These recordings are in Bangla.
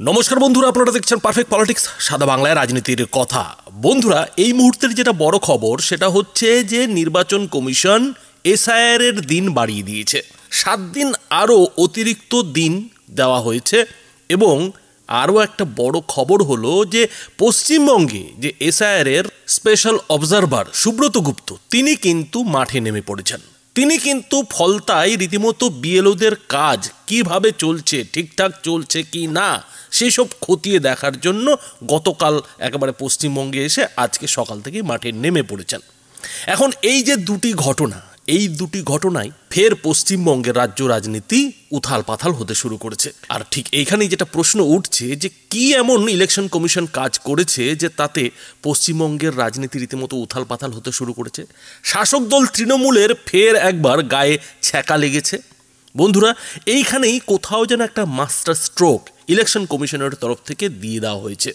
নমস্কার বন্ধুরা, আপনারা দেখছেন পারফেক্ট পলিটিক্স, সাদা বাংলায় রাজনীতির কথা। বন্ধুরা, এই মুহূর্তের যেটা বড় খবর সেটা হচ্ছে যে নির্বাচন কমিশন এসআইআর এর দিন বাড়িয়ে দিয়েছে। 7 দিন আরও অতিরিক্ত দিন দেওয়া হয়েছে। এবং আরও একটা বড় খবর হলো যে পশ্চিমবঙ্গে যে এসআইআর এর স্পেশাল অবজারভার সুব্রত গুপ্ত, তিনি কিন্তু মাঠে নেমে পড়েছেন। তিনি কিন্তু ফলতায় রীতিমতো বিএলওদের কাজ কিভাবে চলছে, ঠিকঠাক চলছে কি না, সেসব খতিয়ে দেখার জন্য গতকাল একেবারে পশ্চিমবঙ্গে এসে আজকে সকাল থেকেই মাঠে নেমে পড়েছেন। এখন এই যে দুটি ঘটনায় ফের পশ্চিমবঙ্গের রাজ্য রাজনীতি উথাল পাথাল হতে শুরু করেছে। আর ঠিক এইখানেই যেটা প্রশ্ন উঠছে যে কি এমন ইলেকশন কমিশন কাজ করেছে যে তাতে পশ্চিমবঙ্গের রাজনীতি রীতিমতো উথাল পাথাল হতে শুরু করেছে। শাসক দল তৃণমূলের ফের একবার গায়ে ছ্যাঁকা লেগেছে। বন্ধুরা, এইখানেই কোথাও যেন একটা মাস্টার স্ট্রোক ইলেকশন কমিশনের তরফ থেকে দিয়ে দেওয়া হয়েছে।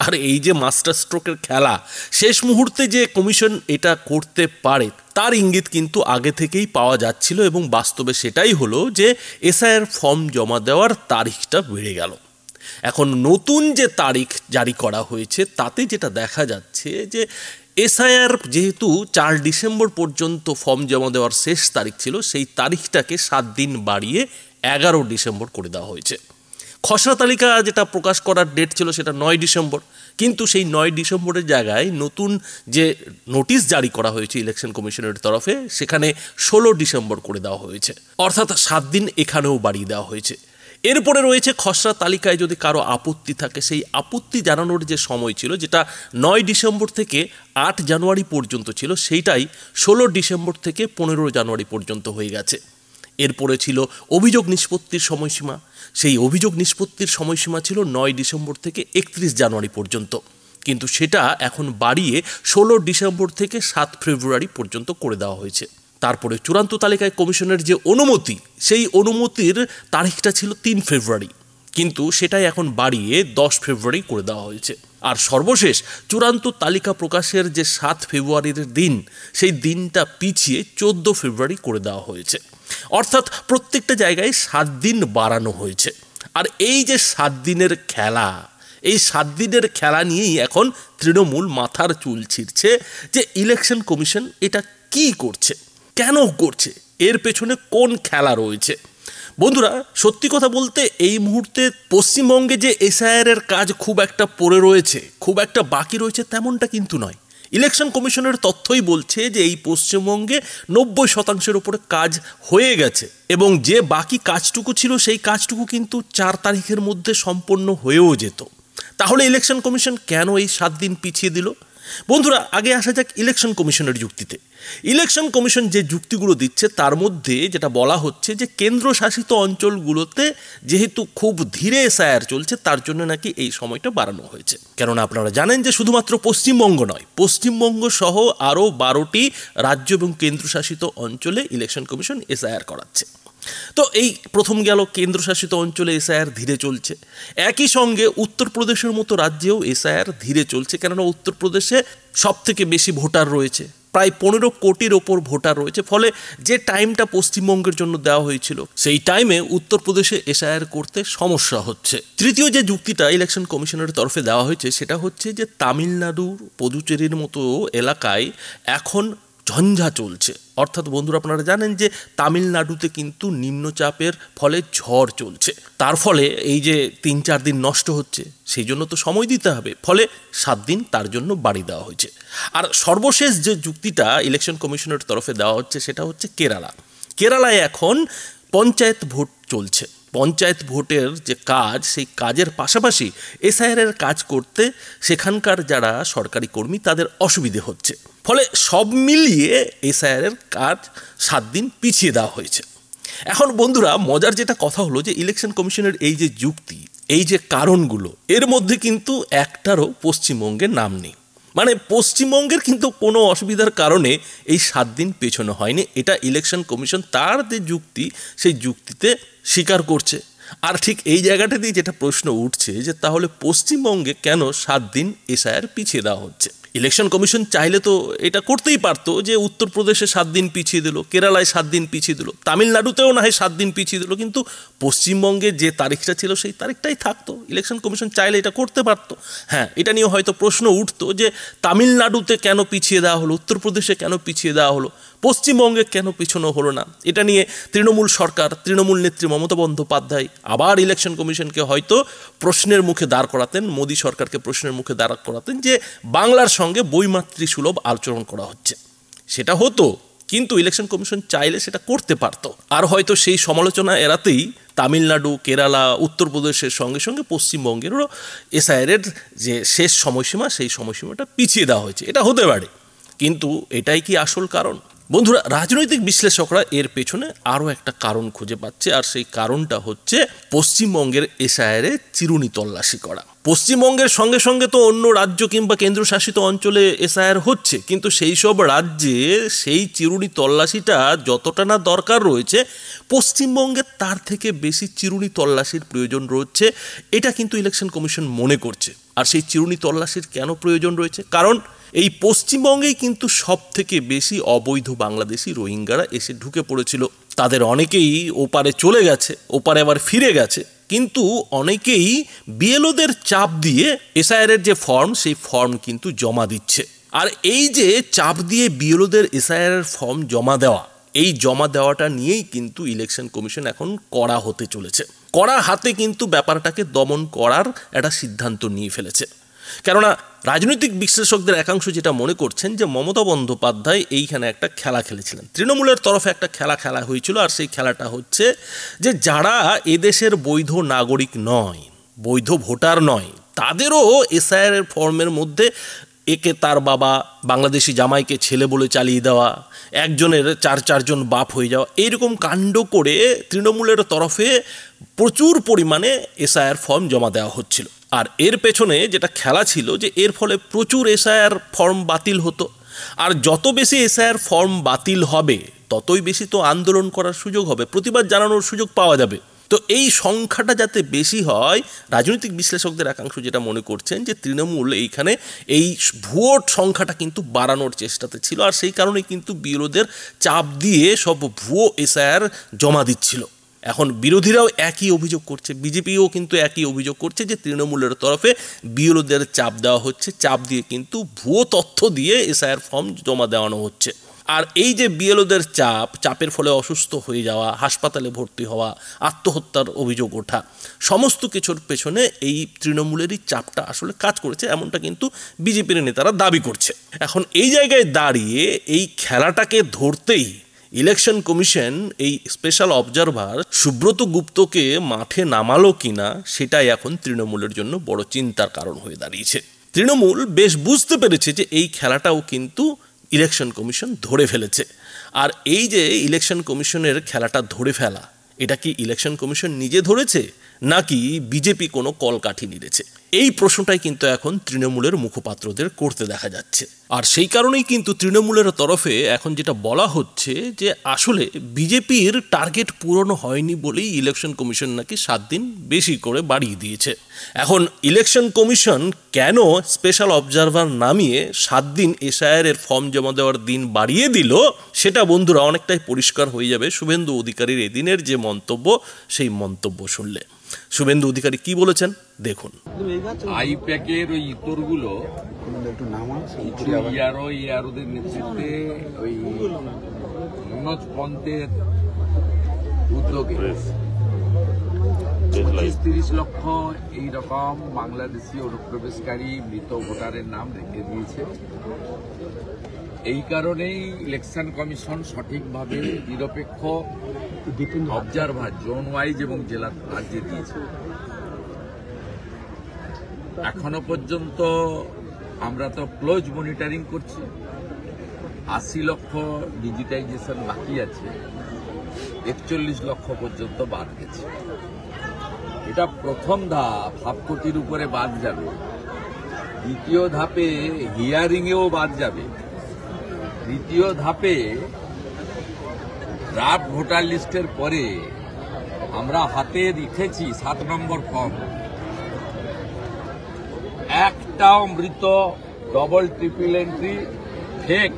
আর এই যে মাস্টার স্ট্রোকের খেলা, শেষ মুহূর্তে যে কমিশন এটা করতে পারে তার ইঙ্গিত কিন্তু আগে থেকেই পাওয়া যাচ্ছিল, এবং বাস্তবে সেটাই হলো যে এসআইআর ফর্ম জমা দেওয়ার তারিখটা বেড়ে গেল। এখন নতুন যে তারিখ জারি করা হয়েছে তাতে যেটা দেখা যাচ্ছে যে এসআইআর যেহেতু 4 ডিসেম্বর পর্যন্ত ফর্ম জমা দেওয়ার শেষ তারিখ ছিল, সেই তারিখটাকে 7 দিন বাড়িয়ে 11 ডিসেম্বর করে দেওয়া হয়েছে। খসড়া তালিকা যেটা প্রকাশ করার ডেট ছিল সেটা 9 ডিসেম্বর, কিন্তু সেই 9 ডিসেম্বরের জায়গায় নতুন যে নোটিশ জারি করা হয়েছে ইলেকশন কমিশনের তরফে সেখানে 16 ডিসেম্বর করে দেওয়া হয়েছে, অর্থাৎ 7 দিন এখানেও বাড়িয়ে দেওয়া হয়েছে। এরপরে রয়েছে খসড়া তালিকায় যদি কারো আপত্তি থাকে, সেই আপত্তি জানানোর যে সময় ছিল যেটা 9 ডিসেম্বর থেকে 8 জানুয়ারি পর্যন্ত ছিল, সেইটাই 16 ডিসেম্বর থেকে 15 জানুয়ারি পর্যন্ত হয়ে গেছে। এরপরে ছিল অভিযোগ নিষ্পত্তির সময়সীমা, সেই অভিযোগ নিষ্পত্তির সময়সীমা ছিল 9 ডিসেম্বর থেকে 31 জানুয়ারি পর্যন্ত, কিন্তু সেটা এখন বাড়িয়ে 16 ডিসেম্বর থেকে 7 ফেব্রুয়ারি পর্যন্ত করে দেওয়া হয়েছে। তারপরে চূড়ান্ত তালিকায় কমিশনের যে অনুমতি, সেই অনুমতির তারিখটা ছিল 3 ফেব্রুয়ারি, কিন্তু সেটাই এখন বাড়িয়ে 10 ফেব্রুয়ারি করে দেওয়া হয়েছে। আর সর্বশেষ চূড়ান্ত তালিকা প্রকাশের যে 7 ফেব্রুয়ারির দিন, সেই দিনটা পিছিয়ে 14 ফেব্রুয়ারি করে দেওয়া হয়েছে। অর্থাৎ প্রত্যেকটা জায়গায় 7 দিন বাড়ানো হয়েছে। আর এই যে 7 দিনের খেলা, এই 7 দিনের খেলা নিয়েই এখন তৃণমূল মাথার চুল ছিঁড়ছে যে ইলেকশন কমিশন এটা কি করছে, কেন করছে, এর পেছনে কোন খেলা রয়েছে। বন্ধুরা, সত্যি কথা বলতে এই মুহূর্তে পশ্চিমবঙ্গে যে এসআইআর এর কাজ খুব একটা পড়ে রয়েছে, খুব একটা বাকি রয়েছে তেমনটা কিন্তু নয়। ইলেকশন কমিশনের তথ্যই বলছে যে এই পশ্চিমবঙ্গে 90% উপরে কাজ হয়ে গেছে, এবং যে বাকি কাজটুকু ছিল সেই কাজটুকু কিন্তু 4 তারিখের মধ্যে সম্পন্ন হয়েও যেত। তাহলে ইলেকশন কমিশন কেন এই 7 দিন পিছিয়ে দিল? বন্ধুরা, আগে আসা যাক ইলেকশন কমিশনের যুক্তিতে। ইলেকশন কমিশন যে যুক্তিগুলো দিচ্ছে তার মধ্যে যেটা বলা হচ্ছে যে কেন্দ্রশাসিত অঞ্চলগুলোতে যেহেতু খুব ধীরে এসআইআর চলছে, তার জন্য নাকি এই সময়টা বাড়ানো হয়েছে। কেননা আপনারা জানেন যে শুধুমাত্র পশ্চিমবঙ্গ নয়, পশ্চিমবঙ্গ সহ আরও 12টি রাজ্য এবং কেন্দ্রশাসিত অঞ্চলে ইলেকশন কমিশন এসআইআর করাচ্ছে। তো এই প্রথম গেল কেন্দ্রশাসিত অঞ্চলে এসআইআর ধীরে চলছে। একই সঙ্গে উত্তরপ্রদেশের মতো রাজ্যেও এসআইআর ধীরে চলছে, কেননা উত্তরপ্রদেশে সবথেকে বেশি ভোটার রয়েছে, প্রায় 15 কোটির ওপর ভোটার রয়েছে। ফলে যে টাইমটা পশ্চিমবঙ্গের জন্য দেওয়া হয়েছিল সেই টাইমে উত্তরপ্রদেশে এসআইআর করতে সমস্যা হচ্ছে। তৃতীয় যে যুক্তিটা ইলেকশন কমিশনের তরফে দেওয়া হয়েছে সেটা হচ্ছে যে তামিলনাড়ুর পুদুচেরির মতো এলাকায় এখন ঝঞ্ঝা চলছে। অর্থাৎ বন্ধুরা, আপনারা জানেন যে তামিলনাড়ুতে কিন্তু নিম্নচাপের ফলে ঝড় চলছে, তার ফলে এই যে 3-4 দিন নষ্ট হচ্ছে, সেই জন্য তো সময় দিতে হবে, ফলে 7 দিন তার জন্য বাড়িয়ে দেওয়া হয়েছে। আর সর্বশেষ যে যুক্তিটা ইলেকশন কমিশনের তরফে দেওয়া হচ্ছে সেটা হচ্ছে কেরালায় এখন পঞ্চায়েত ভোট চলছে। পঞ্চায়েত ভোটের যে কাজ, সেই কাজের পাশাপাশি এসআইআর এর কাজ করতে সেখানকার যারা সরকারি কর্মী তাদের অসুবিধে হচ্ছে, ফলে সব মিলিয়ে এসআইআর এর কাজ 7 দিন পিছিয়ে দেওয়া হয়েছে। এখন বন্ধুরা, মজার যেটা কথা হলো যে ইলেকশন কমিশনের এই যে যুক্তি, এই যে কারণগুলো, এর মধ্যে কিন্তু একটারও পশ্চিমবঙ্গের নাম নেই। মানে পশ্চিমবঙ্গের কিন্তু কোনো অসুবিধার কারণে এই 7 দিন পেছনো হয়নি, এটা ইলেকশন কমিশন তার যে যুক্তি সেই যুক্তিতে স্বীকার করছে। আর ঠিক এই জায়গাটা দিয়ে যেটা প্রশ্ন উঠছে যে তাহলে পশ্চিমবঙ্গে কেন 7 দিন এসআইআর পিছিয়ে দেওয়া হচ্ছে। ইলেকশন কমিশন চাইলে তো এটা করতেই পারতো যে উত্তরপ্রদেশে 7 দিন পিছিয়ে দিল, কেরালায় 7 দিন পিছিয়ে দিল, তামিলনাড়ুতেও না হয় 7 দিন পিছিয়ে দিল, কিন্তু পশ্চিমবঙ্গে যে তারিখটা ছিল সেই তারিখটাই থাকতো। ইলেকশন কমিশন চাইলে এটা করতে পারতো। হ্যাঁ, এটা নিয়ে হয়তো প্রশ্ন উঠতো যে তামিলনাড়ুতে কেন পিছিয়ে দেওয়া হলো, উত্তরপ্রদেশে কেন পিছিয়ে দেওয়া হলো, পশ্চিমবঙ্গে কেন পিছনো হলো না। এটা নিয়ে তৃণমূল সরকার, তৃণমূল নেত্রী মমতা বন্দ্যোপাধ্যায় আবার ইলেকশন কমিশনকে হয়তো প্রশ্নের মুখে দাঁড় করাতেন, মোদী সরকারকে প্রশ্নের মুখে দাঁড় করাতেন যে বাংলার সঙ্গে বৈমাতৃ সুলভ আচরণ করা হচ্ছে। সেটা হতো, কিন্তু ইলেকশন কমিশন চাইলে সেটা করতে পারত। আর হয়তো সেই সমালোচনা এড়াতেই তামিলনাড়ু, কেরালা, উত্তরপ্রদেশের সঙ্গে সঙ্গে পশ্চিমবঙ্গেরও এসআইআরের যে শেষ সময়সীমা, সেই সময়সীমাটা পিছিয়ে দেওয়া হয়েছে। এটা হতে পারে, কিন্তু এটাই কি আসল কারণ? বন্ধুরা, রাজনৈতিক বিশ্লেষকরা এর পেছনে আরও একটা কারণ খুঁজে পাচ্ছে, আর সেই কারণটা হচ্ছে পশ্চিমবঙ্গের এসআইআরে চিরুনি তল্লাশি করা। পশ্চিমবঙ্গের সঙ্গে সঙ্গে তো অন্য রাজ্য কিংবা কেন্দ্রশাসিত অঞ্চলে এসআইআর হচ্ছে, কিন্তু সেই সব রাজ্যে সেই চিরুনি তল্লাশিটা যতটা না দরকার রয়েছে, পশ্চিমবঙ্গে তার থেকে বেশি চিরুনি তল্লাশির প্রয়োজন রয়েছে। এটা কিন্তু ইলেকশন কমিশন মনে করছে। আর সেই চিরুনি তল্লাশির কেন প্রয়োজন রয়েছে? কারণ এই পশ্চিমবঙ্গেই কিন্তু সব থেকে বেশি অবৈধ বাংলাদেশি রোহিঙ্গারা এসে ঢুকে পড়েছিল। তাদের অনেকেই ওপারে চলে গেছে, ওপারে আবার ফিরে গেছে, কিন্তু অনেকেই বিএলওদের চাপ দিয়ে এসআইআরের যে ফর্ম, সেই ফর্ম কিন্তু জমা দিচ্ছে। আর এই যে চাপ দিয়ে বিএলওদের এসআইআরের ফর্ম জমা দেওয়া, এই জমা দেওয়াটা নিয়েই কিন্তু ইলেকশন কমিশন এখন কড়া হতে চলেছে। কড়া হাতে কিন্তু ব্যাপারটাকে দমন করার একটা সিদ্ধান্ত নিয়ে ফেলেছে। কেননা রাজনৈতিক বিশ্লেষকদের একাংশ যেটা মনে করছেন যে মমতা বন্দ্যোপাধ্যায় এইখানে একটা খেলা খেলেছিলেন, তৃণমূলের তরফে একটা খেলা হয়েছিল। আর সেই খেলাটা হচ্ছে যে যারা এদেশের বৈধ নাগরিক নয়, বৈধ ভোটার নয়, তাদেরও এসআইআর ফর্মের মধ্যে একে তার বাবা, বাংলাদেশি জামাইকে ছেলে বলে চালিয়ে দেওয়া, একজনের চারজন বাপ হয়ে যাওয়া, এইরকম কাণ্ড করে তৃণমূলের তরফে প্রচুর পরিমাণে এসআইআর ফর্ম জমা দেওয়া হচ্ছিল। আর এর পেছনে যেটা খেলা ছিল যে এর ফলে প্রচুর এসআইআর ফর্ম বাতিল হতো। আর যত বেশি এসআইআর ফর্ম বাতিল হবে, ততই বেশি তো আন্দোলন করার সুযোগ হবে, প্রতিবাদ জানানোর সুযোগ পাওয়া যাবে। তো এই সংখ্যাটা যাতে বেশি হয়, রাজনৈতিক বিশ্লেষকদের একাংশ যেটা মনে করছেন যে তৃণমূল এইখানে এই ভোট সংখ্যাটা কিন্তু বাড়ানোর চেষ্টাতে ছিল। আর সেই কারণেই কিন্তু বিরোধীদের চাপ দিয়ে সব ভুয়ো এসআইআর জমা দিচ্ছিল। এখন বিরোধীরাও একই অভিযোগ করছে, বিজেপিও কিন্তু একই অভিযোগ করছে যে তৃণমূলের তরফে বিএলওদের চাপ দেওয়া হচ্ছে, চাপ দিয়ে কিন্তু ভুয়ো তথ্য দিয়ে এসআইআর ফর্ম জমা দেওয়ানো হচ্ছে। আর এই যে বিএলওদের চাপের ফলে অসুস্থ হয়ে যাওয়া, হাসপাতালে ভর্তি হওয়া, আত্মহত্যার অভিযোগ ওঠা, সমস্ত কিছুর পেছনে এই তৃণমূলেরই চাপটা আসলে কাজ করেছে, এমনটা কিন্তু বিজেপির নেতারা দাবি করছে। এখন এই জায়গায় দাঁড়িয়ে এই খেলাটাকে ধরতেই ইলেকশন কমিশন এই স্পেশাল অবজারভার সুব্রত গুপ্তকে মাঠে নামালো কিনা, সেটাই এখন তৃণমূলের জন্য বড় চিন্তার কারণ হয়ে দাঁড়িয়েছে। তৃণমূল বেশ বুঝতে পেরেছে যে এই খেলাটাও কিন্তু ইলেকশন কমিশন ধরে ফেলেছে। আর এই যে ইলেকশন কমিশনের খেলাটা ধরে ফেলা, এটা কি ইলেকশন কমিশন নিজে ধরেছে নাকি বিজেপি কোনো কলকাঠি নিয়েছে? এই প্রশ্নটাই কিন্তু এখন তৃণমূলের মুখপাত্রদের করতে দেখা যাচ্ছে। আর সেই কারণেই কিন্তু তৃণমূলের তরফে এখন যেটা বলা হচ্ছে যে আসলে বিজেপির টার্গেট পূরণ হয়নি বলেই ইলেকশন কমিশন নাকি 7 দিন বেশি করে বাড়িয়ে দিয়েছে। এখন ইলেকশন কমিশন কেন স্পেশাল অবজারভার নামিয়ে 7 দিন এসআইআর ফর্ম জমা দেওয়ার দিন বাড়িয়ে দিল, সেটা বন্ধুরা অনেকটাই পরিষ্কার হয়ে যাবে শুভেন্দু অধিকারীর এদিনের যে মন্তব্য, সেই মন্তব্য শুনলে। শুভেন্দু অধিকারী কি বলেছেন দেখুন। আইপ্যাকের ওই ইতরগুলো ইয়ারোদের নেতৃত্বে ওই মনোজ পন্থের উদ্যোগে 30 লক্ষ এইরকম বাংলাদেশি অনুপ্রবেশকারী মৃত ভোটারের নাম রেখে দিয়েছে। এই কারণেই ইলেকশন কমিশন সঠিকভাবে নিরপেক্ষ অবজারভার জোন ওয়াইজ এবং জেলা রাজ্যে দিয়েছে। এখনো পর্যন্ত আমরা তো ক্লোজ মনিটরিং করছি। 80 লক্ষ ডিজিটাইজেশন বাকি আছে, 41 লক্ষ পর্যন্ত বাদ গেছে। এটা প্রথম ধাপ, 7 কোটির উপরে বাদ যাবে। দ্বিতীয় ধাপে হিয়ারিংয়েও বাদ যাবে। তৃতীয় ধাপে ড্রাফট ভোটার লিস্টের পরে আমরা হাতে রেখেছি 7 নম্বর ফর্ম, একটাও মৃত double triple entry fake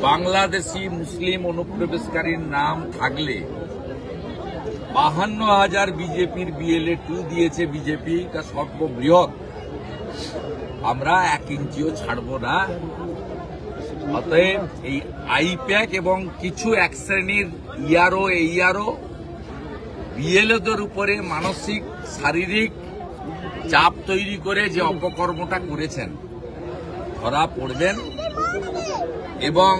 Bangladeshi Muslim অনুপ্রবেশকারীর নাম থাকলে 52,000 বিজেপির BLA 2 দিয়েছে বিজেপি, তা সর্ববৃহৎ। আমরা 1 ইঞ্চিও ছাড়ব না। অতএব এই আইপ্যাক এবং কিছু এক শ্রেণীর ERO BLAদের উপরে মানসিক শারীরিক চাপ তৈরি করে যে অপকর্মটা করেছেন ধরা পড়বেন। এবং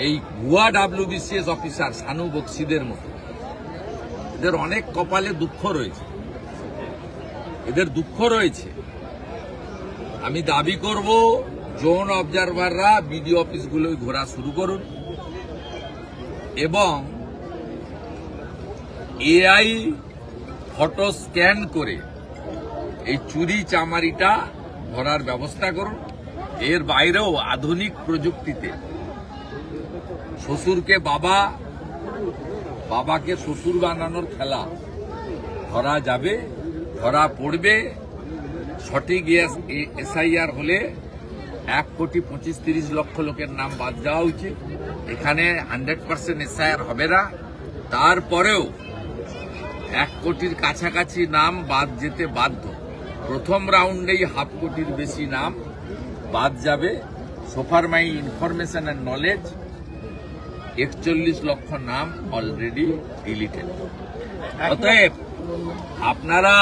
এই ভুয়া WBCS অফিসার সানু বক্সিদের মতো এদের অনেক কপালে দুঃখ রয়েছে, আমি দাবি করব জোন অবজারভাররা বিডিও অফিসগুলোয় ঘোরা শুরু করুন এবং AI ফটো স্ক্যান করে এই চুরি চামারিটা ধরার ব্যবস্থা করুন। এর বাইরেও আধুনিক প্রযুক্তিতে শ্বশুরকে বাবা, বাবাকে শ্বশুর বানানোর খেলা ধরা যাবে, ধরা পড়বে। সঠিক SIR হলে 1,25,30 লক্ষ লোকের নাম বাদ দেওয়া উচিত। এখানে 100% SIR হবে না, তারপরেও 1 কোটির কাছাকাছি নাম বাদ যেতে বাধ্য। প্রথম রাউন্ডেই 1/2 কোটির বেশি নাম বাদ যাবে। সোফার মাই ইনফরমেশন অ্যান্ড নলেজ 41 লক্ষ নাম অলরেডি ডিলিটেড। অতএব আপনারা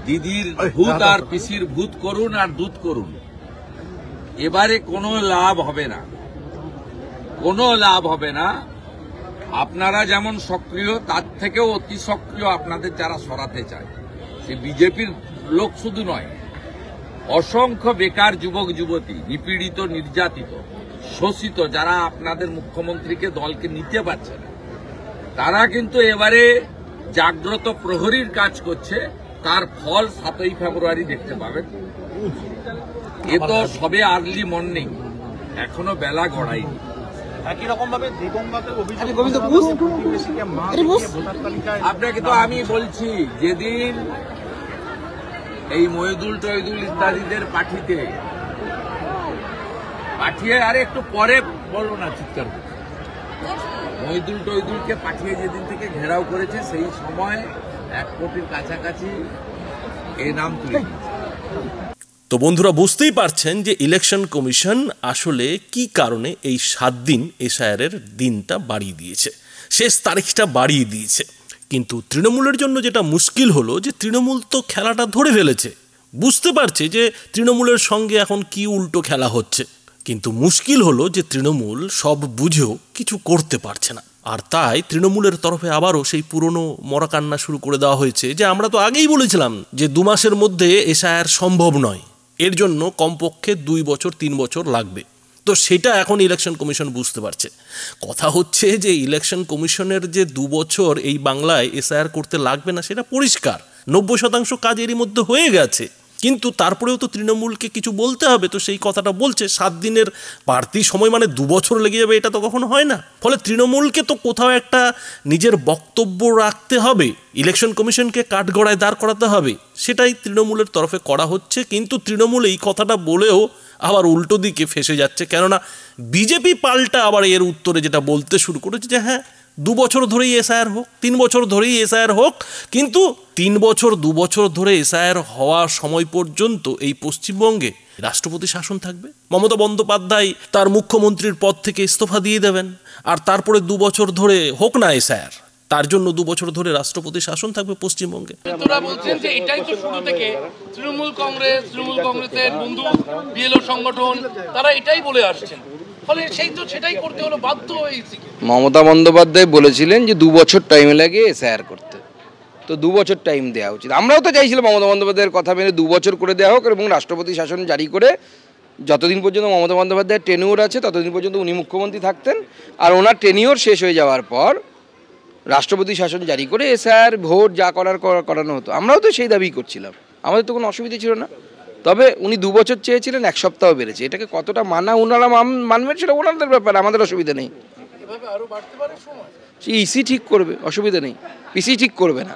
দিদির ভূত আর পিসির ভূত করুন আর দুধ করুন, এবারে কোনো লাভ হবে না। আপনারা যেমন সক্রিয়, তার থেকেও অতি সক্রিয় আপনাদের যারা সরাতে চায়, সে বিজেপির লোক শুধু নয়, অসংখ্য বেকার যুবক যুবতী, নিপীড়িত, নির্যাতিত, শোষিত, যারা আপনাদের মুখ্যমন্ত্রীকে দলকে নিতে পারছে না, তারা কিন্তু এবারে জাগ্রত প্রহরীর কাজ করছে। তার ফল 7ই ফেব্রুয়ারি দেখতে পাবেন। এ তো সবে আর্লি মর্নিং, এখনো বেলা গড়ায়নি। একই রকম ভাবে আপনাকে তো আমি বলছি, যেদিন এই মহিদুল টহিদুল ইত্যাদিদের পাঠিয়ে আরে একটু পরে বলবো না, চিৎকার মহিদুল টহিদুলকে পাঠিয়ে যেদিন থেকে ঘেরাও করেছে, সেই সময় 1 কোটির কাছাকাছি এই নাম তুলে। তো বন্ধুরা, বুঝতেই পারছেন যে ইলেকশন কমিশন আসলে কি কারণে এই 7 দিন SIR এর দিনটা বাড়িয়ে দিয়েছে, শেষ তারিখটা বাড়িয়ে দিয়েছে। কিন্তু তৃণমূলের জন্য যেটা মুশকিল হলো যে তৃণমূল তো খেলাটা ধরে ফেলেছে, বুঝতে পারছে যে তৃণমূলের সঙ্গে এখন কি উল্টো খেলা হচ্ছে। কিন্তু মুশকিল হলো যে তৃণমূল সব বুঝেও কিছু করতে পারছে না। আর তাই তৃণমূলের তরফে আবারও সেই পুরনো মরাকান্না শুরু করে দেওয়া হয়েছে যে আমরা তো আগেই বলেছিলাম যে 2 মাসের মধ্যে SIR সম্ভব নয়, এর জন্য কমপক্ষে 2 বছর 3 বছর লাগবে। তো সেটা এখন ইলেকশন কমিশন বুঝতে পারছে। কথা হচ্ছে যে ইলেকশন কমিশনের যে 2 বছর এই বাংলায় SIR করতে লাগবে না সেটা পরিষ্কার, 90% কাজ এরই মধ্যে হয়ে গেছে। কিন্তু তারপরেও তো তৃণমূলকে কিছু বলতে হবে, তো সেই কথাটা বলছে 7 দিনের বাড়তি সময় মানে 2 বছর লেগে যাবে, এটা তো কখনো হয় না। ফলে তৃণমূলকে তো কোথাও একটা নিজের বক্তব্য রাখতে হবে, ইলেকশন কমিশনকে কাঠগড়ায় দাঁড় করাতে হবে, সেটাই তৃণমূলের তরফে করা হচ্ছে। কিন্তু তৃণমূল এই কথাটা বলেও আবার উল্টো দিকে ফেসে যাচ্ছে, কেননা বিজেপি পাল্টা আবার এর উত্তরে যেটা বলতে শুরু করেছে যে হ্যাঁ 2 বছর ধরেই SIR হোক, 3 বছর ধরেই SIR হোক, কিন্তু 3 বছর 2 বছর ধরে SIR হওয়ার সময় পর্যন্ত এই পশ্চিমবঙ্গে রাষ্ট্রপতি শাসন থাকবে। মমতা বন্দ্যোপাধ্যায় তার মুখ্যমন্ত্রীর পদ থেকে ইস্তফা দিয়ে দেবেন, আর তারপরে 2 বছর ধরে হোক না SIR, তার জন্য 2 বছর ধরে রাষ্ট্রপতি শাসন থাকবে পশ্চিমবঙ্গে। তোরা বলছেন যে এটাই তো শুরু থেকে তৃণমূল কংগ্রেসের বন্ধু BLO সংগঠন তারা এটাই বলে আসছেন, ফলে সেটাই করতে হলো বাধ্য হয়েছে। মমতা বন্দ্যোপাধ্যায় বলেছিলেন যে 2 বছর টাইম লাগে SIR করতে, তো 2 বছর টাইম দেওয়া উচিত। আমরাও তো চাইছিলাম মমতা বন্দ্যোপাধ্যায়ের কথা মেনে 2 বছর করে দেওয়া হোক এবং রাষ্ট্রপতি শাসন জারি করে যতদিন পর্যন্ত মমতা বন্দ্যোপাধ্যায়ের টেনিওর আছে ততদিন পর্যন্ত উনি মুখ্যমন্ত্রী থাকতেন, আর ওনার টেনিওর শেষ হয়ে যাওয়ার পর রাষ্ট্রপতি শাসন জারি করে SIR ভোট যা করানো হতো। আমরাও তো সেই দাবি করছিলাম, আমাদের তো কোনো অসুবিধা ছিল না। তবে উনি 2 বছর চেয়েছিলেন, 1 সপ্তাহ বেড়েছে। এটাকে কতটা মানা ওনারা মানবেন সেটা ওনাদের ব্যাপার, আমাদের অসুবিধা নেই। ইসি ঠিক করবে, অসুবিধা নেই। পিসি ঠিক করবে না,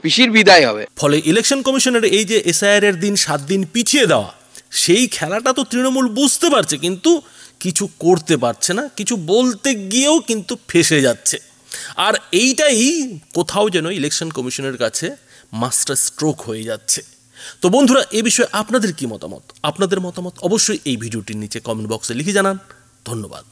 পিসির বিদায় হবে। ফলে ইলেকশন কমিশনের এই যে SIR এর দিন 7 দিন পিছিয়ে দেওয়া, সেই খেলাটা তো তৃণমূল বুঝতে পারছে, কিন্তু কিছু করতে পারছে না, কিছু বলতে গিয়েও কিন্তু ফেঁসে যাচ্ছে। আর এইটাই কোথাও যেন ইলেকশন কমিশনের কাছে মাস্টার স্ট্রোক হয়ে যাচ্ছে। তো বন্ধুরা, এ বিষয়ে আপনাদের কি মতামত? আপনাদের মতামত অবশ্যই এই ভিডিওটির নিচে কমেন্ট বক্সে লিখে জানান। ধন্যবাদ।